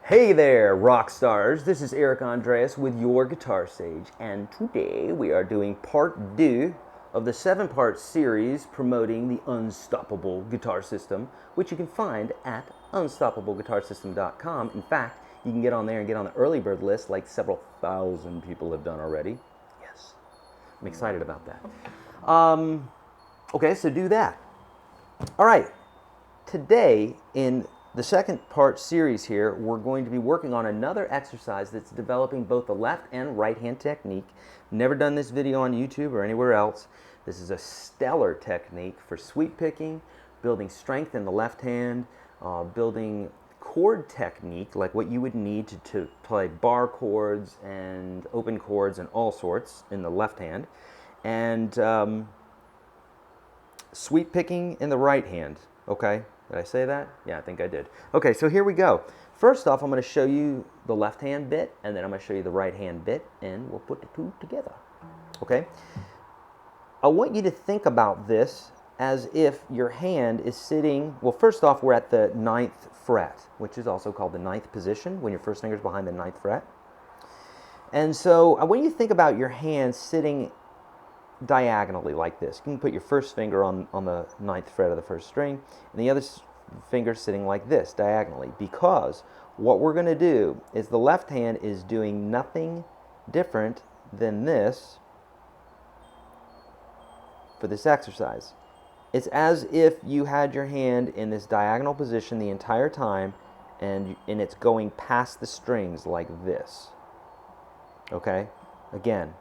Hey there, rock stars. This is Eric Andreas with your Guitar Sage, and today we are doing part 2 of the 7-part series promoting the Unstoppable Guitar System, which you can find at unstoppableguitarsystem.com. In fact, you can get on there and get on the early bird list like several thousand people have done already. Yes, I'm excited about that. Okay, so do that. All right, today in the second part series here, we're going to be working on another exercise that's developing both the left and right hand technique. Never done this video on YouTube or anywhere else. This is a stellar technique for sweep picking, building strength in the left hand, building chord technique like what you would need to play bar chords and open chords and all sorts in the left hand, and sweep picking in the right hand. Okay, did I say that? Yeah, I think I did. Okay, so here we go. First off, I'm going to show you the left hand bit, and then I'm going to show you the right hand bit, and we'll put the two together. Okay? I want you to think about this as if your hand is sitting, well, first off, we're at the 9th fret, which is also called the 9th position, when your first finger's behind the 9th fret. And so I want you to think about your hand sitting diagonally like this. You can put your first finger on the 9th fret of the first string, and the other finger sitting like this, diagonally, because what we're going to do is the left hand is doing nothing different than this for this exercise. It's as if you had your hand in this diagonal position the entire time, and it's going past the strings like this. Okay? Again.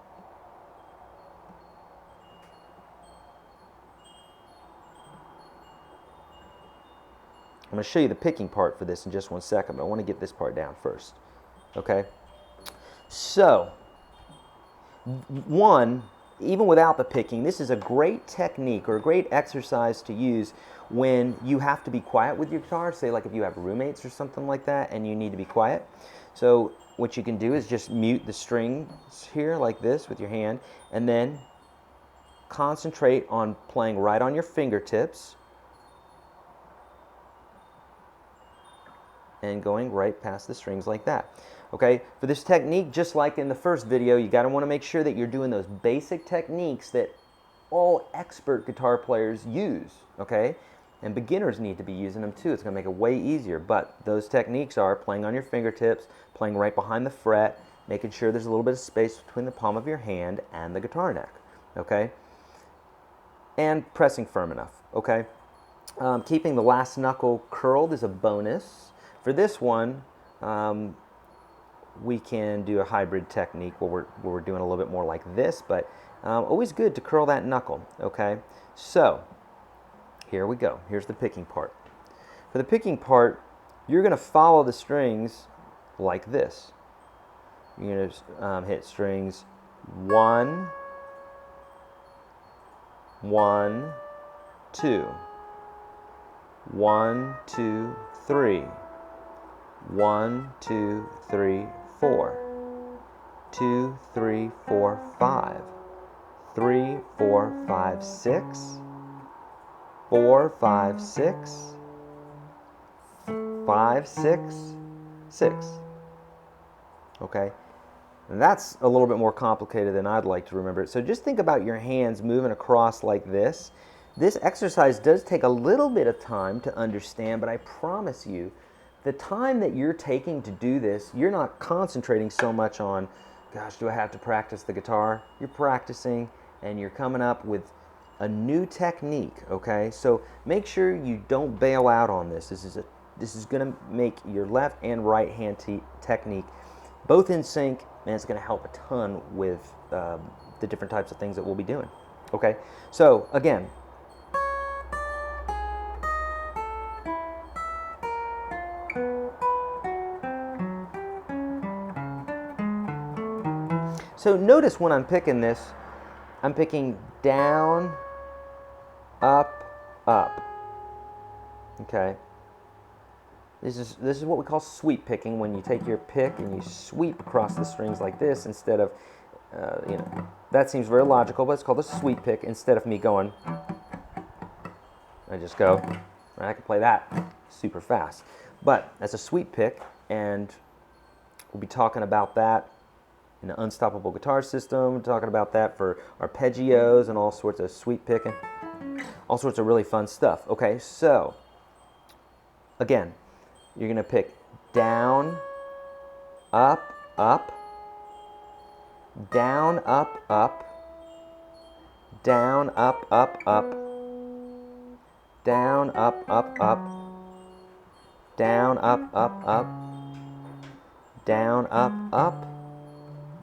I'm going to show you the picking part for this in just one second, but I want to get this part down first. Okay? So, one, even without the picking, this is a great technique or a great exercise to use when you have to be quiet with your guitar. Say like if you have roommates or something like that and you need to be quiet. So what you can do is just mute the strings here like this with your hand, and then concentrate on playing right on your fingertips and going right past the strings like that. Okay, for this technique, just like in the first video, you got to want to make sure that you're doing those basic techniques that all expert guitar players use, okay? And beginners need to be using them too. It's going to make it way easier, but those techniques are playing on your fingertips, playing right behind the fret, making sure there's a little bit of space between the palm of your hand and the guitar neck, okay? And pressing firm enough, okay? Keeping the last knuckle curled is a bonus. For this one, we can do a hybrid technique where we're doing a little bit more like this, but always good to curl that knuckle, okay? So, here we go. Here's the picking part. For the picking part, you're going to follow the strings like this. You're going to hit strings 1, 1, 2, 1, 2, 3. 1, 2, 3, 4. 2, 3, 4, 5. 3, 4, 5, 6. 4, 5, 6. 5, 6, 6. Okay? And that's a little bit more complicated than I'd like to remember it. So just think about your hands moving across like this. This exercise does take a little bit of time to understand, but I promise you, the time that you're taking to do this, you're not concentrating so much on, gosh, do I have to practice the guitar? You're practicing and you're coming up with a new technique, okay? So make sure you don't bail out on this. This is going to make your left and right hand technique both in sync, and it's going to help a ton with the different types of things that we'll be doing, okay? So again, so notice when I'm picking this, I'm picking down, up, up. Okay. This is what we call sweep picking, when you take your pick and you sweep across the strings like this instead of, you know, that seems very logical, but it's called a sweep pick instead of me going, I just go, and I can play that super fast. But as a sweep pick, and we'll be talking about that in the Unstoppable Guitar System. We're talking about that for arpeggios and all sorts of sweep picking, all sorts of really fun stuff. Okay, so again, you're going to pick down, up, up, down, up, up, down, up, up, up, down, up, up, up, down, up, up, up, down, up, up,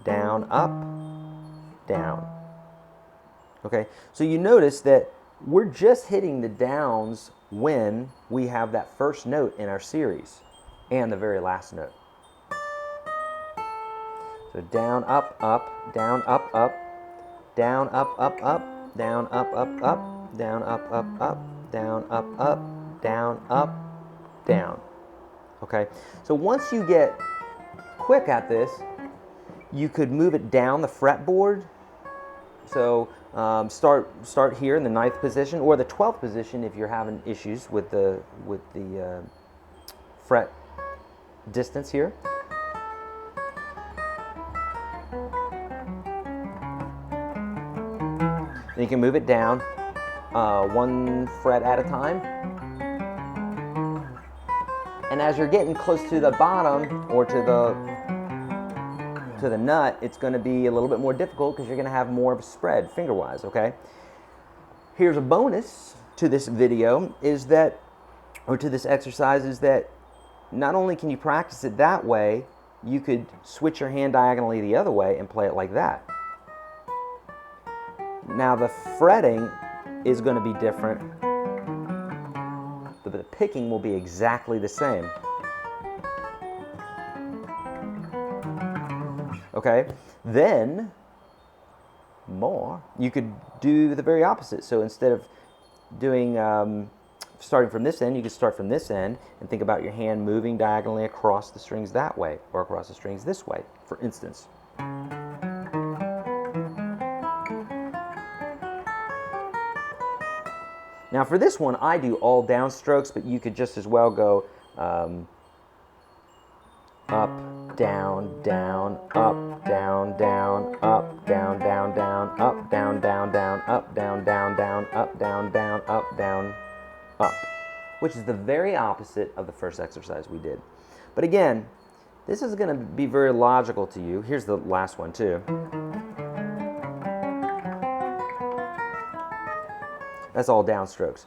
down, up, down. Okay, so you notice that we're just hitting the downs when we have that first note in our series and the very last note. So down, up, up, down, up, up, down, up, up, up, down, up, up, up, down, up, up, up, down, up, up, down, up, down. Okay, so once you get quick at this, you could move it down the fretboard. So start here in the 9th position or the 12th position if you're having issues with the fret distance here. Then you can move it down 1 fret at a time. And as you're getting close to the bottom or to the nut, it's going to be a little bit more difficult because you're going to have more of a spread finger-wise, okay? Here's a bonus to this video is that, or to this exercise, is that not only can you practice it that way, you could switch your hand diagonally the other way and play it like that. Now the fretting is going to be different, but the picking will be exactly the same. Okay, then you could do the very opposite. So instead of doing starting from this end, you could start from this end and think about your hand moving diagonally across the strings that way or across the strings this way, for instance. Now for this one, I do all down strokes, but you could just as well go up, down, down, up, down, down, up, down, down, down, up, down, down, down, up, down, down, down, up, down, down, up, down, up, which is the very opposite of the first exercise we did. But again, this is going to be very logical to you. Here's the last one too. That's all downstrokes.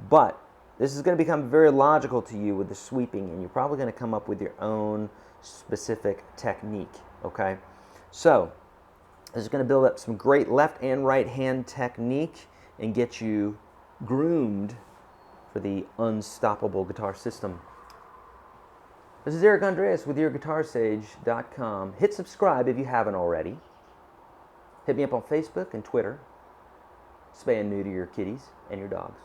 But this is going to become very logical to you with the sweeping, and you're probably going to come up with your own specific technique, okay? So, this is going to build up some great left and right hand technique and get you groomed for the Unstoppable Guitar System. This is Eric Andreas with YourGuitarSage.com. Hit subscribe if you haven't already. Hit me up on Facebook and Twitter. Spay and neuter your kitties and your dogs.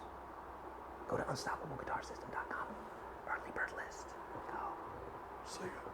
Go to UnstoppableGuitarSystem.com. Early bird list. Go. See ya.